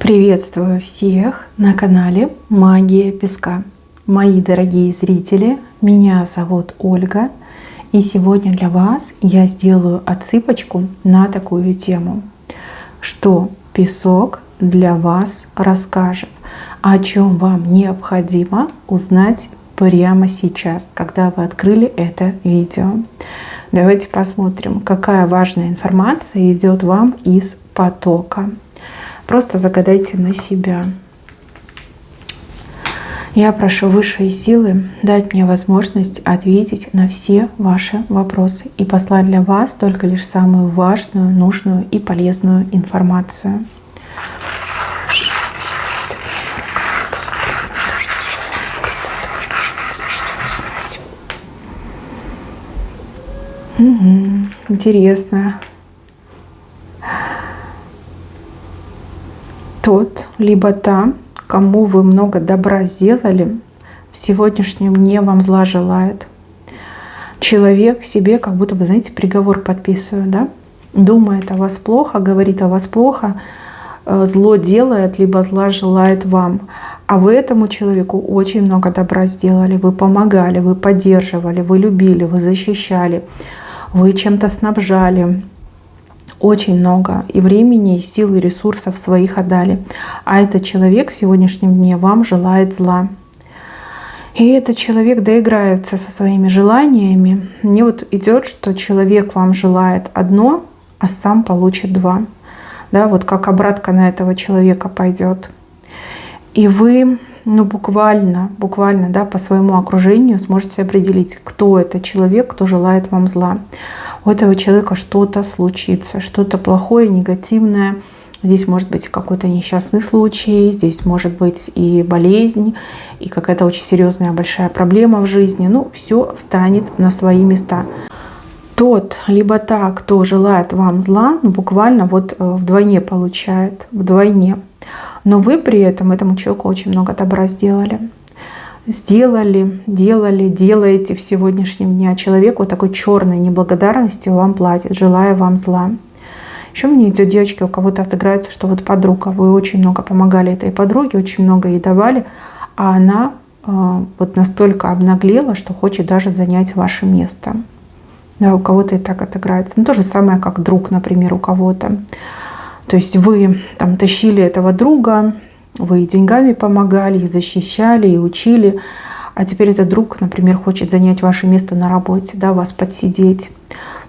Приветствую всех на канале Магия Песка. Мои дорогие зрители, меня зовут Ольга, и сегодня для вас я сделаю отсыпочку на такую тему, что песок для вас расскажет, о чем вам необходимо узнать прямо сейчас, когда вы открыли это видео. Давайте посмотрим, какая важная информация идет вам из потока. Просто загадайте на себя. Я прошу высшие силы дать мне возможность ответить на все ваши вопросы и послать для вас только лишь самую важную, нужную и полезную информацию. Интересно. Тот, либо та, кому вы много добра сделали, в сегодняшнем дне вам зла желает. Человек себе как будто бы, знаете, приговор подписывает, да? Думает о вас плохо, говорит о вас плохо, зло делает, либо зла желает вам. А вы этому человеку очень много добра сделали. Вы помогали, вы поддерживали, вы любили, вы защищали, вы чем-то снабжали. Очень много и времени, и сил, и ресурсов своих отдали. А этот человек в сегодняшнем дне вам желает зла. И этот человек доиграется со своими желаниями. Мне вот идет, что человек вам желает одно, а сам получит два. Да, вот как обратка на этого человека пойдет. И вы буквально, да, по своему окружению сможете определить, кто это человек, кто желает вам зла. У этого человека что-то случится, что-то плохое, негативное. Здесь может быть какой-то несчастный случай, здесь может быть и болезнь, и какая-то очень серьезная большая проблема в жизни. Все встанет на свои места. Тот, либо та, кто желает вам зла, буквально вот вдвойне получает, вдвойне. Но вы при этом этому человеку очень много добра сделали. Делаете в сегодняшнем дне. А человек вот такой черной неблагодарностью вам платит, желая вам зла. Еще мне идет, девочки, у кого-то отыграется, что вот подруга, вы очень много помогали этой подруге, очень много ей давали, а она вот настолько обнаглела, что хочет даже занять ваше место. Да, у кого-то и так отыграется. То же самое, как друг, например, у кого-то. То есть вы там тащили этого друга, вы и деньгами помогали, и защищали, и учили. А теперь этот друг, например, хочет занять ваше место на работе, да, вас подсидеть.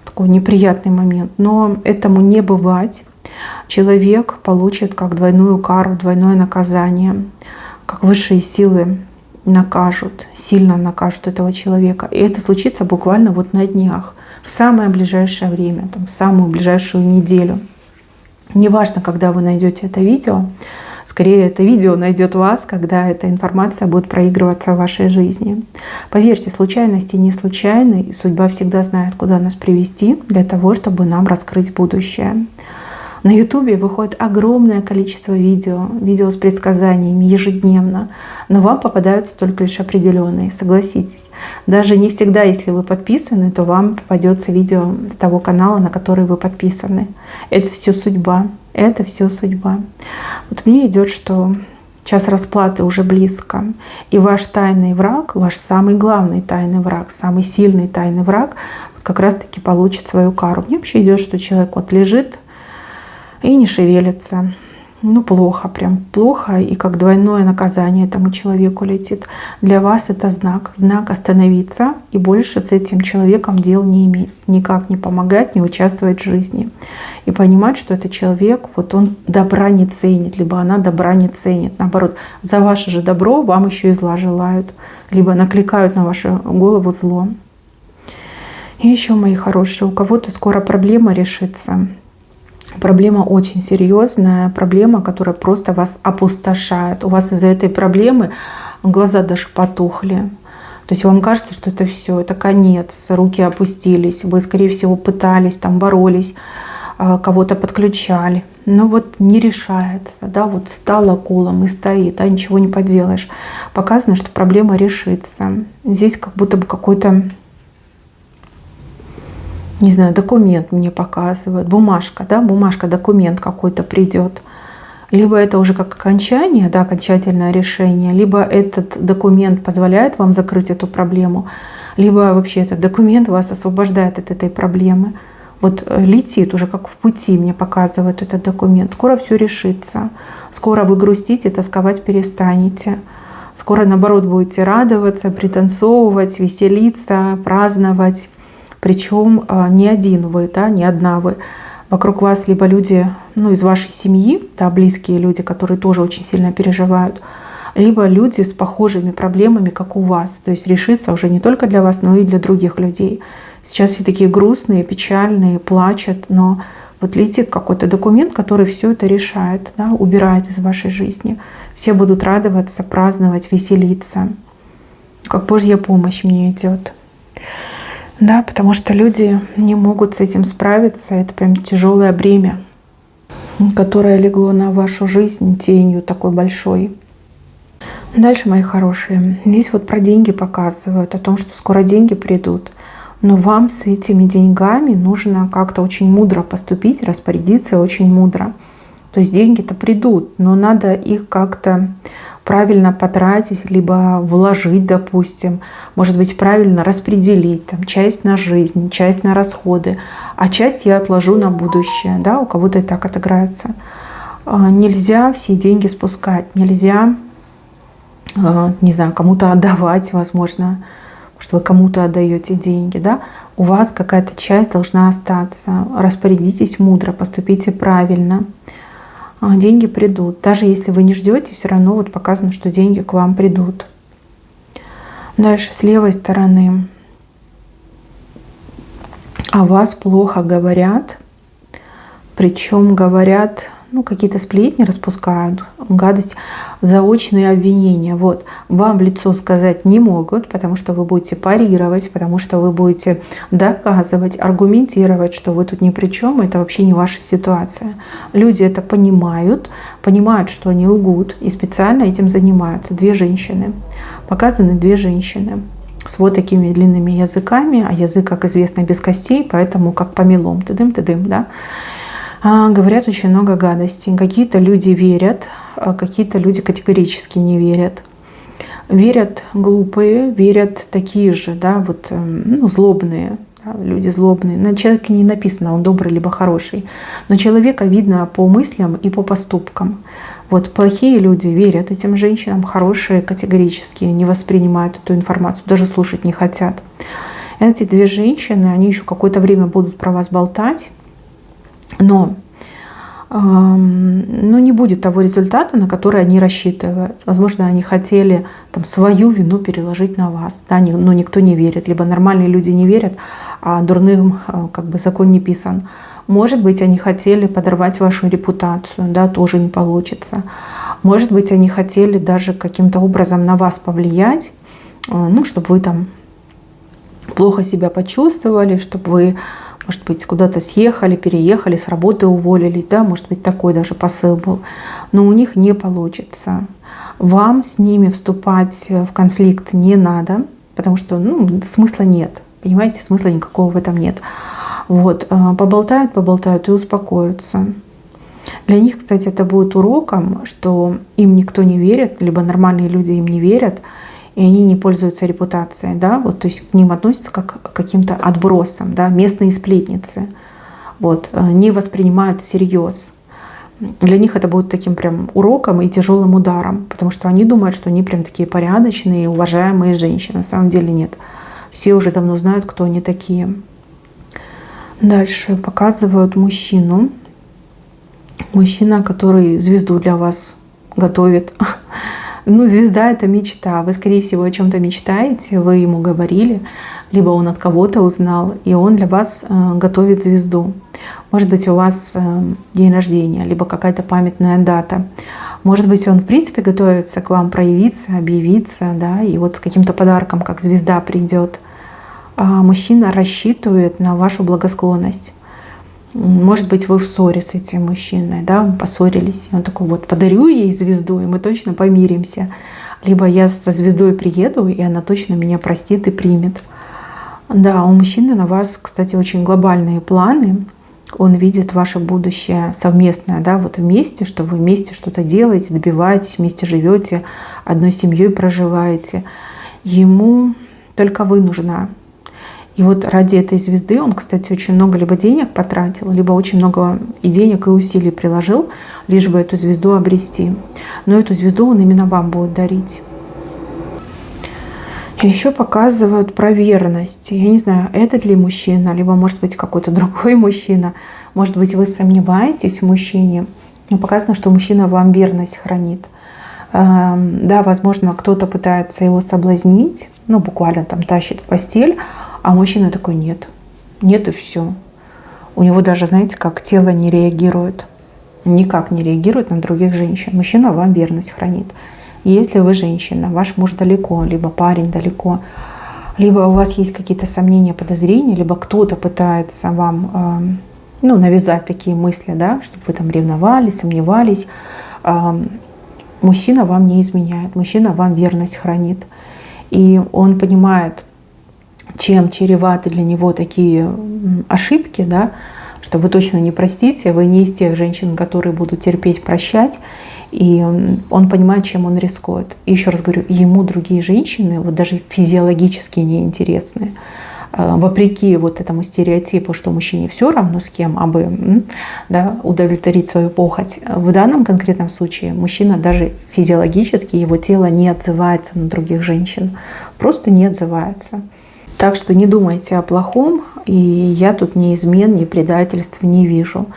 Такой неприятный момент. Но этому не бывать. Человек получит как двойную кару, двойное наказание. Как высшие силы накажут, сильно накажут этого человека. И это случится буквально вот на днях, в самое ближайшее время, в самую ближайшую неделю. Неважно, когда вы найдете это видео, скорее это видео найдет вас, когда эта информация будет проигрываться в вашей жизни. Поверьте, случайности не случайны, и судьба всегда знает, куда нас привести для того, чтобы нам раскрыть будущее. На YouTube выходит огромное количество видео с предсказаниями ежедневно, но вам попадаются только лишь определенные, согласитесь. Даже не всегда, если вы подписаны, то вам попадется видео с того канала, на который вы подписаны. Это все судьба, это все судьба. Вот мне идет, что час расплаты уже близко, и ваш тайный враг, ваш самый главный тайный враг, самый сильный тайный враг, вот как раз-таки получит свою кару. Мне вообще идет, что человек вот лежит и не шевелится. Плохо, прям плохо. И как двойное наказание этому человеку летит. Для вас это знак. Знак остановиться и больше с этим человеком дел не иметь. Никак не помогать, не участвовать в жизни. И понимать, что этот человек, вот он добра не ценит, либо она добра не ценит. Наоборот, за ваше же добро вам еще и зла желают. Либо накликают на вашу голову зло. И еще, мои хорошие, у кого-то скоро проблема решится. Проблема очень серьезная, проблема, которая просто вас опустошает. У вас из-за этой проблемы глаза даже потухли. То есть вам кажется, что это все, это конец, руки опустились. Вы, скорее всего, пытались, боролись, кого-то подключали. Но вот не решается, да, вот стало колом и стоит, а ничего не поделаешь. Показано, что проблема решится. Здесь как будто бы какой-то не знаю, документ мне показывают, бумажка, да, бумажка, документ какой-то придет. Либо это уже как окончание, да, окончательное решение, либо этот документ позволяет вам закрыть эту проблему, либо вообще этот документ вас освобождает от этой проблемы. Вот летит уже как в пути, мне показывает этот документ. Скоро все решится. Скоро вы грустить и тосковать перестанете. Скоро, наоборот, будете радоваться, пританцовывать, веселиться, праздновать. Причем не один вы, да, не одна вы. Вокруг вас либо люди, ну, из вашей семьи, да, близкие люди, которые тоже очень сильно переживают, либо люди с похожими проблемами, как у вас. То есть решится уже не только для вас, но и для других людей. Сейчас все такие грустные, печальные, плачут, но вот летит какой-то документ, который все это решает, да, убирает из вашей жизни. Все будут радоваться, праздновать, веселиться. Как Божья помощь мне идет. Да, потому что люди не могут с этим справиться. Это прям тяжелое бремя, которое легло на вашу жизнь тенью такой большой. Дальше, мои хорошие, здесь вот про деньги показывают, о том, что скоро деньги придут. Но вам с этими деньгами нужно как-то очень мудро поступить, распорядиться очень мудро. То есть деньги-то придут, но надо их как-то правильно потратить, либо вложить, допустим, может быть, правильно распределить, там, часть на жизнь, часть на расходы, а часть я отложу на будущее, да, у кого-то и так отыграется. Нельзя все деньги спускать, нельзя, не знаю, кому-то отдавать, возможно, что вы кому-то отдаете деньги, да, у вас какая-то часть должна остаться. Распорядитесь мудро, поступите правильно. Деньги придут. Даже если вы не ждете, все равно вот показано, что деньги к вам придут. Дальше, с левой стороны. О вас плохо говорят. Причем говорят, ну, какие-то сплетни распускают, гадость, заочные обвинения. Вот. Вам в лицо сказать не могут, потому что вы будете парировать, потому что вы будете доказывать, аргументировать, что вы тут ни при чем, это вообще не ваша ситуация. Люди это понимают, что они лгут и специально этим занимаются. Две женщины. Показаны две женщины с вот такими длинными языками, а язык, как известно, без костей, поэтому как помелом, тыдым-тыдым, да. Говорят очень много гадостей. Какие-то люди верят, а какие-то люди категорически не верят. Верят глупые, верят такие же, да, вот, ну, злобные, да, люди злобные. На человеке не написано, он добрый либо хороший. Но человека видно по мыслям и по поступкам. Вот плохие люди верят этим женщинам, хорошие категорически не воспринимают эту информацию, даже слушать не хотят. Эти две женщины, они еще какое-то время будут про вас болтать, но не будет того результата, на который они рассчитывают. Возможно, они хотели там свою вину переложить на вас, да, но никто не верит. Либо нормальные люди не верят, а дурным как бы закон не писан. Может быть, они хотели подорвать вашу репутацию, да, тоже не получится. Может быть, они хотели даже каким-то образом на вас повлиять, ну, чтобы вы там плохо себя почувствовали, чтобы вы, может быть, куда-то съехали, переехали, с работы уволились, да, может быть, такой даже посыл был. Но у них не получится. Вам с ними вступать в конфликт не надо, потому что, ну, смысла нет. Понимаете, смысла никакого в этом нет. Вот, поболтают и успокоятся. Для них, кстати, это будет уроком, что им никто не верит, либо нормальные люди им не верят, и они не пользуются репутацией, да, вот, то есть к ним относятся как к каким-то отбросам, да, местные сплетницы, вот, не воспринимают всерьез. Для них это будет таким прям уроком и тяжелым ударом, потому что они думают, что они прям такие порядочные, уважаемые женщины. На самом деле нет. Все уже давно знают, кто они такие. Дальше показывают мужчину. Мужчина, который звезду для вас готовит. Ну, звезда — это мечта. Вы, скорее всего, о чем-то мечтаете, вы ему говорили, либо он от кого-то узнал, и он для вас готовит звезду. Может быть, у вас день рождения, либо какая-то памятная дата. Может быть, он, в принципе, готовится к вам проявиться, объявиться, да, и вот с каким-то подарком, как звезда, придет. Мужчина рассчитывает на вашу благосклонность. Может быть, вы в ссоре с этим мужчиной, да, поссорились. Он такой: вот, подарю ей звезду, и мы точно помиримся. Либо я со звездой приеду, и она точно меня простит и примет. Да, у мужчины на вас, кстати, очень глобальные планы. Он видит ваше будущее совместное, да, вот вместе, что вы вместе что-то делаете, добиваетесь, вместе живете, одной семьей проживаете. Ему только вы нужна. И вот ради этой звезды он, кстати, очень много либо денег потратил, либо очень много и денег, и усилий приложил, лишь бы эту звезду обрести. Но эту звезду он именно вам будет дарить. И еще показывают про верность. Я не знаю, этот ли мужчина, либо может быть какой-то другой мужчина. Может быть, вы сомневаетесь в мужчине. Но показано, что мужчина вам верность хранит. Да, возможно, кто-то пытается его соблазнить, ну, буквально там тащит в постель, а мужчина такой: нет, нет и все. У него даже, знаете, как тело не реагирует, никак не реагирует на других женщин. Мужчина вам верность хранит. Если вы женщина, ваш муж далеко, либо парень далеко, либо у вас есть какие-то сомнения, подозрения, либо кто-то пытается вам навязать такие мысли, да, чтобы вы там ревновали, сомневались, мужчина вам не изменяет, мужчина вам верность хранит. И он понимает, чем чреваты для него такие ошибки, да, что вы точно не простите, вы не из тех женщин, которые будут терпеть, прощать. И он понимает, чем он рискует. И еще раз говорю, ему другие женщины, вот даже физиологически неинтересны. Вопреки вот этому стереотипу, что мужчине все равно с кем, абы удовлетворить свою похоть. В данном конкретном случае мужчина даже физиологически, его тело не отзывается на других женщин. Просто не отзывается. Так что не думайте о плохом, и я тут ни измен, ни предательств не вижу.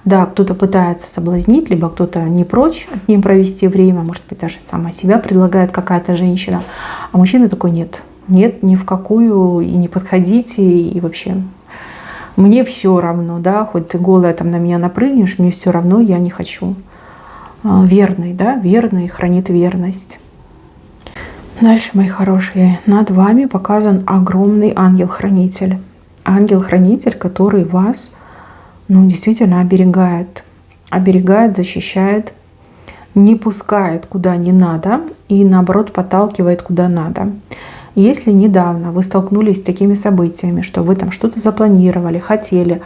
Да, кто-то пытается соблазнить, либо кто-то не прочь с ним провести время, может быть, даже сама себя предлагает какая-то женщина, а мужчина такой: нет, нет, ни в какую, и не подходите, и вообще мне все равно, да, хоть ты голая там на меня напрыгнешь, мне все равно, я не хочу. Верный, да, верный, хранит верность. Дальше, мои хорошие, над вами показан огромный ангел-хранитель. Ангел-хранитель, который вас, действительно оберегает. Оберегает, защищает, не пускает куда не надо и, наоборот, подталкивает куда надо. Если недавно вы столкнулись с такими событиями, что вы там что-то запланировали, хотели,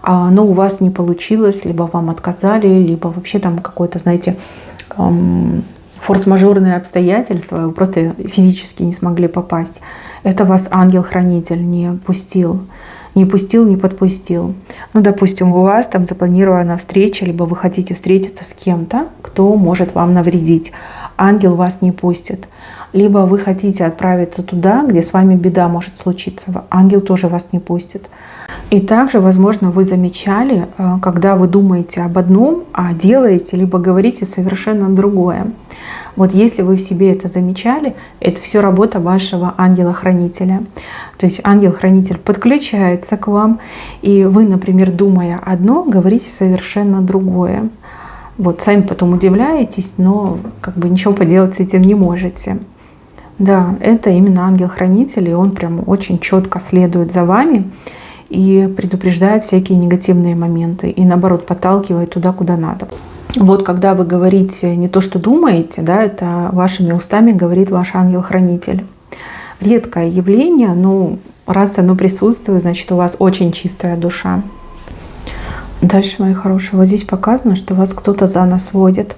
но у вас не получилось, либо вам отказали, либо вообще там какое-то, знаете, форс-мажорные обстоятельства, вы просто физически не смогли попасть. Это вас ангел-хранитель не пустил. Не пустил, не подпустил. Допустим, у вас там запланирована встреча, либо вы хотите встретиться с кем-то, кто может вам навредить. Ангел вас не пустит. Либо вы хотите отправиться туда, где с вами беда может случиться. Ангел тоже вас не пустит. И также, возможно, вы замечали, когда вы думаете об одном, а делаете, либо говорите совершенно другое. Вот если вы в себе это замечали, это все работа вашего ангела-хранителя. То есть ангел-хранитель подключается к вам, и вы, например, думая одно, говорите совершенно другое. Вот сами потом удивляетесь, но ничего поделать с этим не можете. Да, это именно ангел-хранитель, и он прям очень четко следует за вами и предупреждает всякие негативные моменты, и наоборот подталкивает туда, куда надо. Вот когда вы говорите не то, что думаете, да, это вашими устами говорит ваш ангел-хранитель. Редкое явление, но раз оно присутствует, значит, у вас очень чистая душа. Дальше, мои хорошие, вот здесь показано, что вас кто-то за нос водит.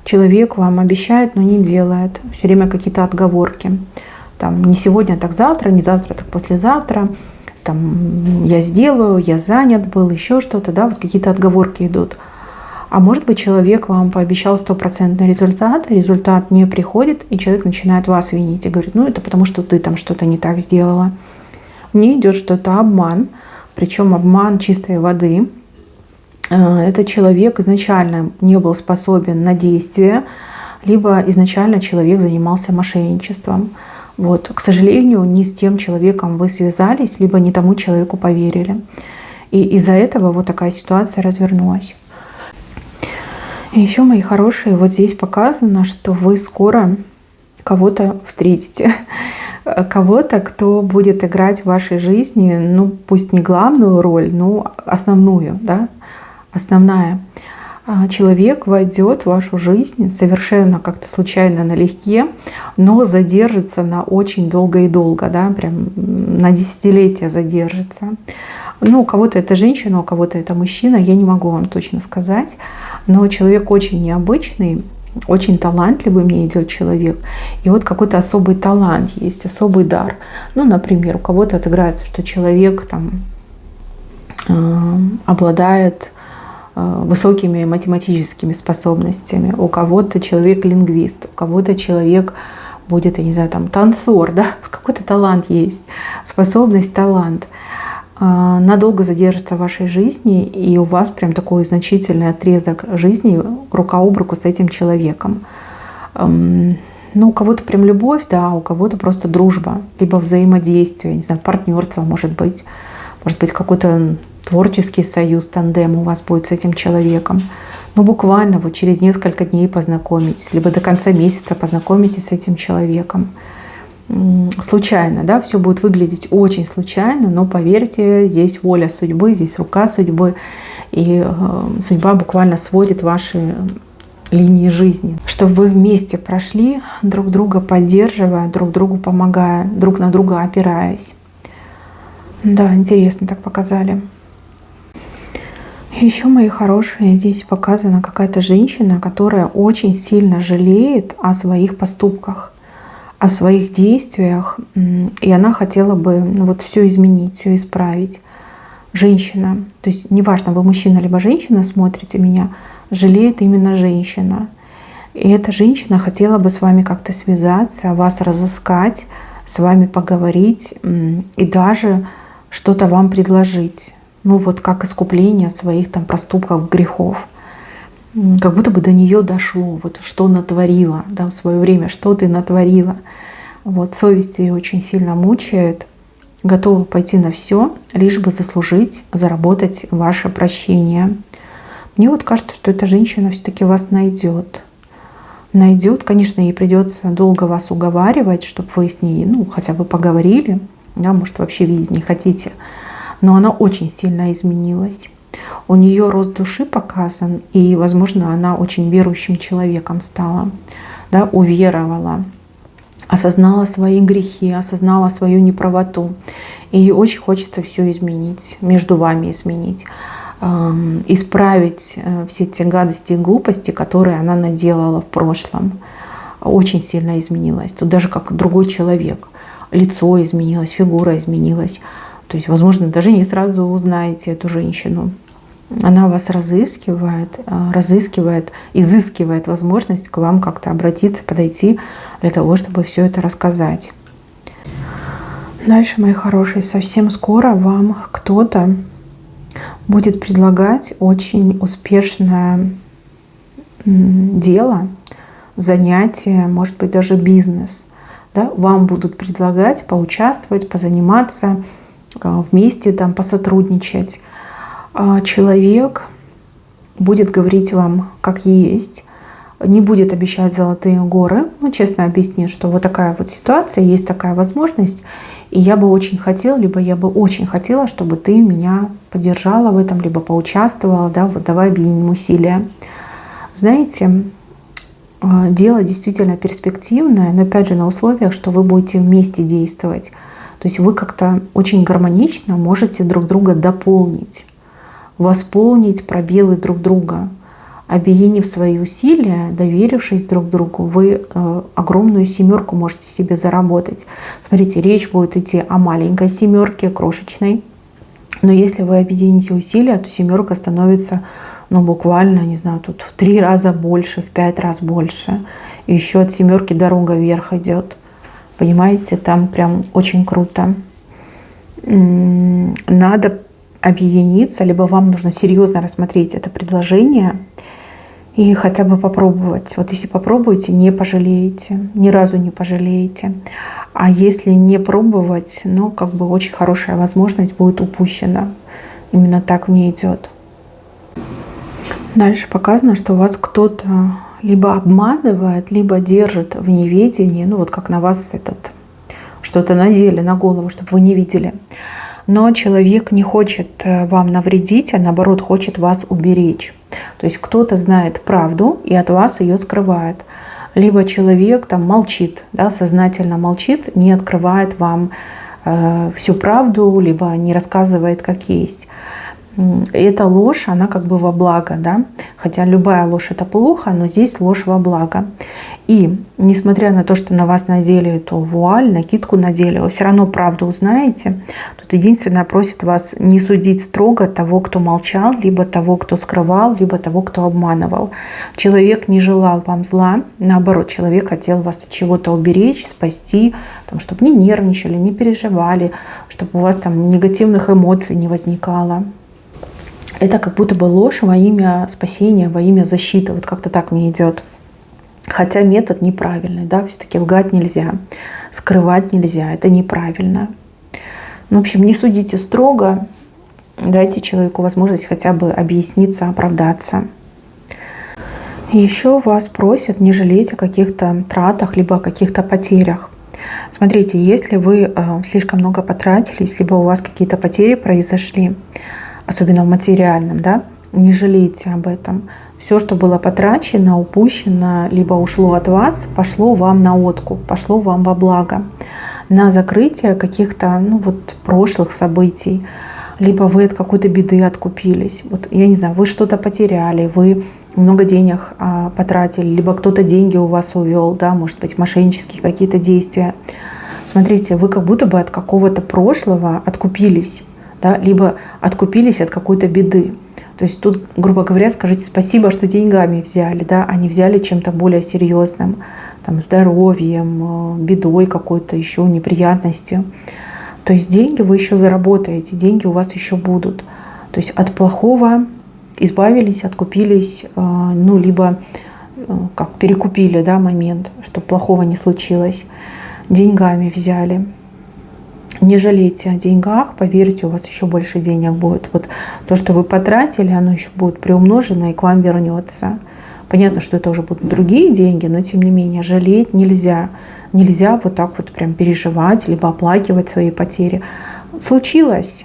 Человек вам обещает, но не делает. Все время какие-то отговорки. Там, не сегодня, так завтра, не завтра, так послезавтра. Там, я сделаю, я занят был, еще что-то, да, вот какие-то отговорки идут. А может быть, человек вам пообещал 100% результат, результат не приходит, и человек начинает вас винить и говорит: это потому, что ты там что-то не так сделала. Мне идет что-то обман, причем обман чистой воды. Этот человек изначально не был способен на действие, либо изначально человек занимался мошенничеством. Вот. К сожалению, не с тем человеком вы связались, либо не тому человеку поверили. И из-за этого вот такая ситуация развернулась. И еще, мои хорошие, вот здесь показано, что вы скоро кого-то встретите. Кого-то, кто будет играть в вашей жизни, пусть не главную роль, но основную, да, основная. Человек войдет в вашу жизнь совершенно как-то случайно налегке, но задержится на очень долго и долго, да, прям на десятилетия задержится. Ну, у кого-то это женщина, у кого-то это мужчина, я не могу вам точно сказать. Но человек очень необычный, очень талантливый мне идет человек. И вот какой-то особый талант есть, особый дар. Ну, например, у кого-то отыграется, что человек там обладает высокими математическими способностями. У кого-то человек лингвист, у кого-то человек будет, я не знаю, там танцор, да, какой-то талант есть, способность, талант. Надолго задержится в вашей жизни, и у вас прям такой значительный отрезок жизни рука об руку с этим человеком. Ну, у кого-то прям любовь, да, у кого-то просто дружба, либо взаимодействие, не знаю, партнерство может быть какой-то творческий союз, тандем у вас будет с этим человеком. Ну, буквально вот через несколько дней познакомитесь, либо до конца месяца познакомитесь с этим человеком. Случайно, да, все будет выглядеть очень случайно, но поверьте, здесь воля судьбы, здесь рука судьбы, и судьба буквально сводит ваши линии жизни, чтобы вы вместе прошли, друг друга поддерживая, друг другу помогая, друг на друга опираясь. Да, интересно так показали. Еще, мои хорошие, здесь показана какая-то женщина, которая очень сильно жалеет о своих поступках, о своих действиях, и она хотела бы вот все изменить, все исправить. Женщина, то есть неважно, вы мужчина либо женщина, смотрите меня, жалеет именно женщина. И эта женщина хотела бы с вами как-то связаться, вас разыскать, с вами поговорить и даже что-то вам предложить. Ну вот как искупление своих там проступков, грехов. Как будто бы до нее дошло, вот что натворила, да, в свое время, что ты натворила. Вот совесть ее очень сильно мучает, готова пойти на все, лишь бы заслужить, заработать ваше прощение. Мне вот кажется, что эта женщина все-таки вас найдет. Найдет, конечно, ей придется долго вас уговаривать, чтобы вы с ней, ну, хотя бы поговорили, да, может, вообще видеть не хотите. Но она очень сильно изменилась. У нее рост души показан, и, возможно, она очень верующим человеком стала, да, уверовала, осознала свои грехи, осознала свою неправоту. И ей очень хочется все изменить, между вами изменить, исправить все те гадости и глупости, которые она наделала в прошлом. Очень сильно изменилась. Тут даже как другой человек. Лицо изменилось, фигура изменилась. То есть, возможно, даже не сразу узнаете эту женщину. Она вас разыскивает, изыскивает возможность к вам как-то обратиться, подойти для того, чтобы все это рассказать. Дальше, мои хорошие, совсем скоро вам кто-то будет предлагать очень успешное дело, занятие, может быть, даже бизнес. Да? Вам будут предлагать поучаствовать, позаниматься, вместе там посотрудничать. Человек будет говорить вам как есть, не будет обещать золотые горы, но честно объяснит, что вот такая вот ситуация, есть такая возможность, и я бы очень хотела, либо я бы очень хотела, чтобы ты меня поддержала в этом, либо поучаствовала, да, вот давай объединим усилия. Знаете, дело действительно перспективное, но опять же на условиях, что вы будете вместе действовать. То есть вы как-то очень гармонично можете друг друга дополнить, восполнить пробелы друг друга. Объединив свои усилия, доверившись друг другу, вы огромную семерку можете себе заработать. Смотрите, речь будет идти о маленькой семерке, крошечной. Но если вы объедините усилия, то семерка становится, ну, буквально, не знаю, тут в 3 раза больше, в 5 раз больше. И еще от семерки дорога вверх идет. Понимаете, там прям очень круто. Надо объединиться, либо вам нужно серьезно рассмотреть это предложение и хотя бы попробовать. Вот если попробуете, не пожалеете, ни разу не пожалеете. А если не пробовать, ну, как бы очень хорошая возможность будет упущена. Именно так мне идет. Дальше показано, что вас кто-то либо обманывает, либо держит в неведении, ну вот как на вас что-то надели на голову, чтобы вы не видели. Но человек не хочет вам навредить, а наоборот хочет вас уберечь. То есть кто-то знает правду и от вас ее скрывает. Либо человек там молчит, да, сознательно молчит, не открывает вам всю правду, либо не рассказывает как есть. Эта ложь, она как бы во благо, да? Хотя любая ложь это плохо, но здесь ложь во благо. И несмотря на то, что на вас надели эту вуаль, накидку надели, вы все равно правду узнаете. Тут единственное, просит вас не судить строго того, кто молчал, либо того, кто скрывал, либо того, кто обманывал. Человек не желал вам зла, наоборот, человек хотел вас от чего-то уберечь, спасти, чтобы не нервничали, не переживали, чтобы у вас там негативных эмоций не возникало. Это как будто бы ложь во имя спасения, во имя защиты. Вот как-то так мне идет. Хотя метод неправильный, да, все-таки лгать нельзя, скрывать нельзя, это неправильно. Ну, в общем, не судите строго, дайте человеку возможность хотя бы объясниться, оправдаться. И еще вас просят не жалеть о каких-то тратах, либо о каких-то потерях. Смотрите, если вы слишком много потратились, либо у вас какие-то потери произошли, особенно в материальном, да, не жалейте об этом. Все, что было потрачено, упущено, либо ушло от вас, пошло вам на откуп, пошло вам во благо, на закрытие каких-то прошлых событий, либо вы от какой-то беды откупились. Вот, я не знаю, вы что-то потеряли, вы много денег потратили, либо кто-то деньги у вас увел, да, может быть, мошеннические какие-то действия. Смотрите, вы как будто бы от какого-то прошлого откупились, да, либо откупились от какой-то беды. То есть тут, грубо говоря, скажите спасибо, что деньгами взяли, да, а не взяли чем-то более серьезным, там, здоровьем, бедой какой-то, еще неприятностью. То есть деньги вы еще заработаете, деньги у вас еще будут. То есть от плохого избавились, откупились, либо как перекупили, да, момент, чтобы плохого не случилось, деньгами взяли. Не жалейте о деньгах, поверьте, у вас еще больше денег будет. Вот то, что вы потратили, оно еще будет приумножено и к вам вернется. Понятно, что это уже будут другие деньги, но тем не менее жалеть нельзя. Нельзя вот так вот прям переживать, либо оплакивать свои потери. Случилось,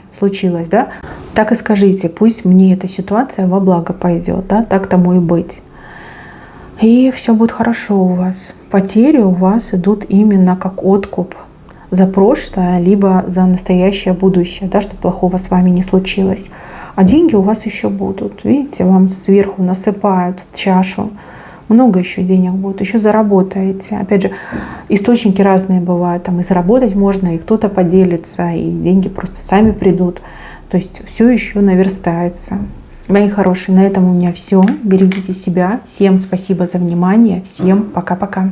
да? Так и скажите, пусть мне эта ситуация во благо пойдет, да? Так тому и быть. И все будет хорошо у вас. Потери у вас идут именно как откуп за прошлое, либо за настоящее будущее, да, чтобы плохого с вами не случилось. А деньги у вас еще будут. Видите, вам сверху насыпают в чашу. Много еще денег будет, еще заработаете. Опять же, источники разные бывают. Там и заработать можно, и кто-то поделится, и деньги просто сами придут. То есть все еще наверстается. Мои хорошие, на этом у меня все. Берегите себя. Всем спасибо за внимание. Всем пока-пока.